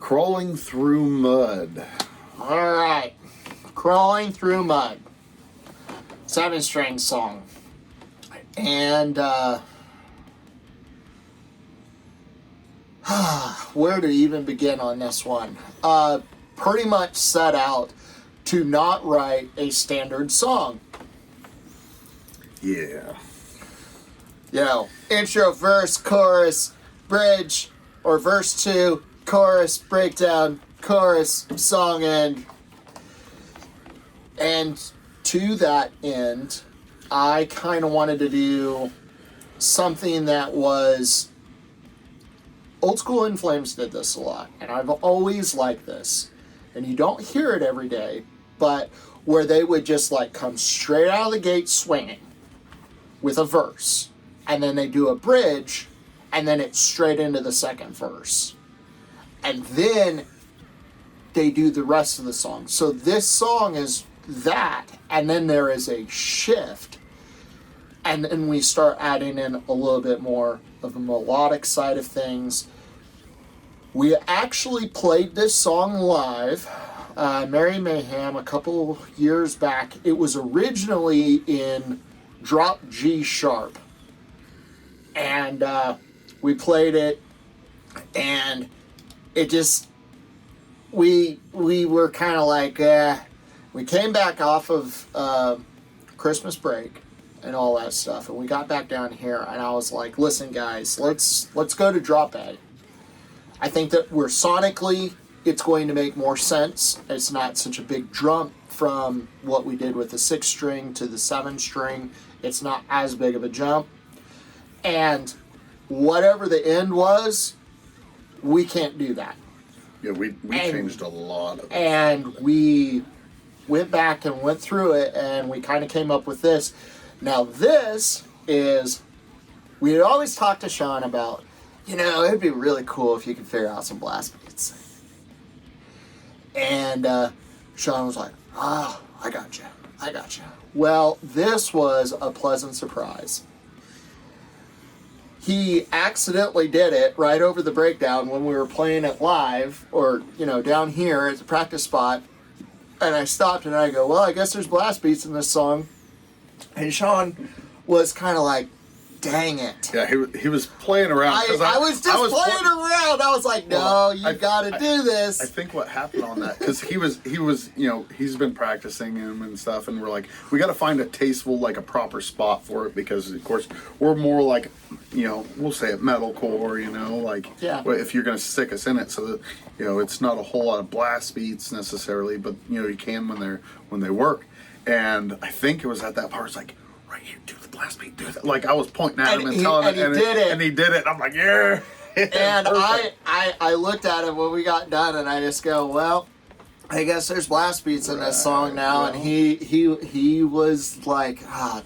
Crawling Through Mud. All right. Crawling Through Mud. 7-string song. And, where to even begin on this one? Pretty much set out to not write a standard song. Yeah. You know, intro, verse, chorus, bridge, or verse 2, chorus, breakdown, chorus, song end. And to that end, I kind of wanted to do something that was... Old School In Flames did this a lot, and I've always liked this. And you don't hear it every day, but where they would just like come straight out of the gate swinging with a verse. And then they do a bridge, and then it's straight into the second verse. And then they do the rest of the song. So this song is that, and then there is a shift. And then we start adding in a little bit more of the melodic side of things. We actually played this song live, Merry Mayhem, a couple years back. It was originally in drop G sharp. And we played it, and it just, we were kind of like, we came back off of Christmas break and all that stuff, and we got back down here, and I was like, listen guys, let's go to drop A. I think that we're sonically, it's going to make more sense. It's not such a big jump from what we did with the 6-string to the 7-string. It's not as big of a jump. And whatever the end was, we can't do that. Yeah, we changed a lot of it. And we went back and went through it, and we kind of came up with this. Now this is, we had always talked to Sean about, you know, it'd be really cool if you could figure out some blast beats. And Sean was like, oh, I got you. Well, this was a pleasant surprise. He accidentally did it right over the breakdown when we were playing it live, or, you know, down here at the practice spot. And I stopped and I go, well, I guess there's blast beats in this song. And Sean was kind of like, dang it. Yeah, he was playing around. I was just playing around. I was like, no, you got to do this. I think what happened on that, because he was, you know, he's been practicing him and stuff, and we're like, we got to find a tasteful, like a proper spot for it, because of course we're more like, you know, we'll say it metalcore, you know, like, yeah. If you're going to stick us in it, so that, you know, it's not a whole lot of blast beats necessarily, but you know, you can when they work. And I think it was at that part, it's like, right here, do the blast beat, do that. Like I was pointing at him and telling him, and he did it. I'm like, yeah. And I looked at him when we got done, and I just go, well, I guess there's blast beats in this song now. Well. And he was like,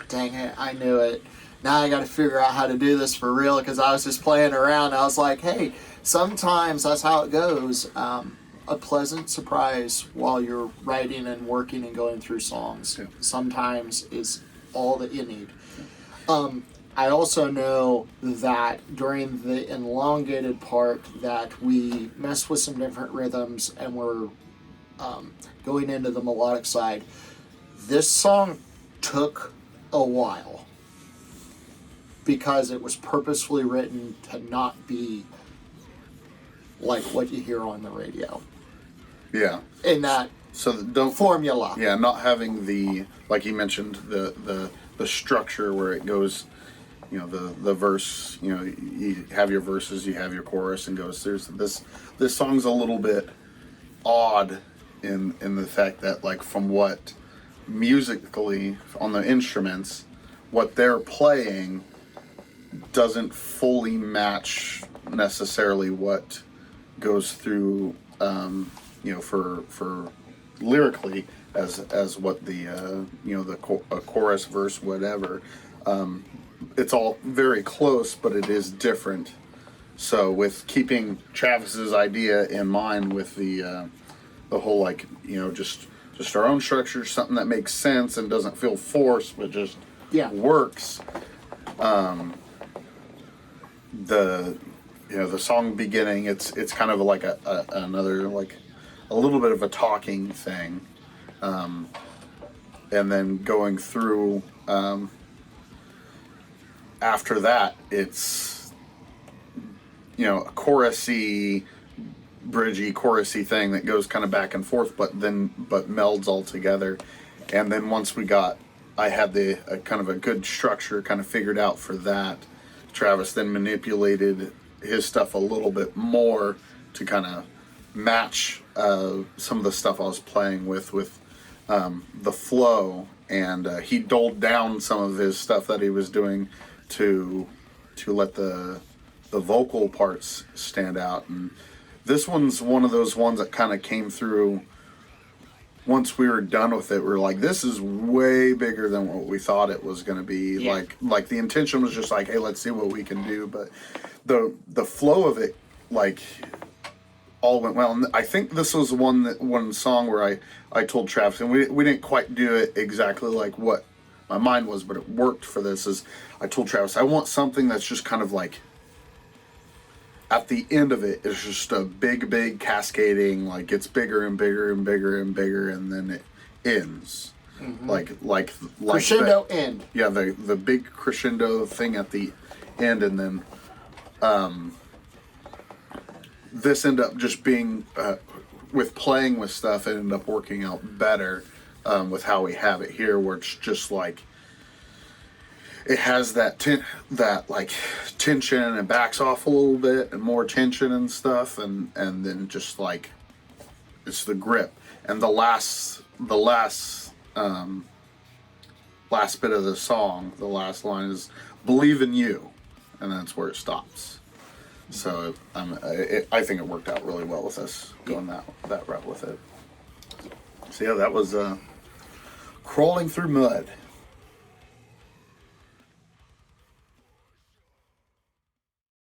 dang it, I knew it. Now I got to figure out how to do this for real, because I was just playing around. I was like, hey, sometimes that's how it goes. A pleasant surprise while you're writing and working and going through songs. Yeah. Sometimes is all that you need. I also know that during the elongated part that we messed with some different rhythms and we're going into the melodic side. This song took a while because it was purposefully written to not be like what you hear on the radio. Yeah. In that formula. Yeah, not having the, like you mentioned, the structure where it goes, you know, the verse, you know, you have your verses, you have your chorus, and goes, there's this song's a little bit odd in the fact that, like, from what musically on the instruments, what they're playing doesn't fully match necessarily what goes through, you know, for lyrically as what the you know, the chorus, verse, whatever. It's all very close, but it is different. So with keeping Travis's idea in mind with the whole, like, you know, just our own structure, something that makes sense and doesn't feel forced, but just works. The the song beginning, it's kind of like another, like a little bit of a talking thing, and then going through, after that, it's, a chorusy, bridgey, chorusy thing that goes kind of back and forth, but melds all together. And then once I had the kind of a good structure kind of figured out for that. Travis then manipulated his stuff a little bit more to kind of match some of the stuff I was playing with the flow, and he doled down some of his stuff that he was doing to let the vocal parts stand out. And this one's one of those ones that kind of came through. Once we were done with it, we were like, this is way bigger than what we thought it was going to be. Yeah. Like the intention was just like, hey, let's see what we can do. But the flow of it, like, all went well. And I think this was one song where I told Travis, and we didn't quite do it exactly like what my mind was, but it worked for this. Is I told Travis, I want something that's just kind of like, at the end of it, it's just a big cascading, like gets bigger and bigger and bigger and bigger, and then it ends. Mm-hmm. Like crescendo end. Yeah, the big crescendo thing at the end, and then this ended up just being with playing with stuff. It ended up working out better with how we have it here, where it's just like, it has that tension, and it backs off a little bit, and more tension and stuff, and then just like, it's the grip. And the last bit of the song, the last line is "Believe in you," and that's where it stops. So I think it worked out really well with us going that route with it. So yeah, that was Crawling Through Mud.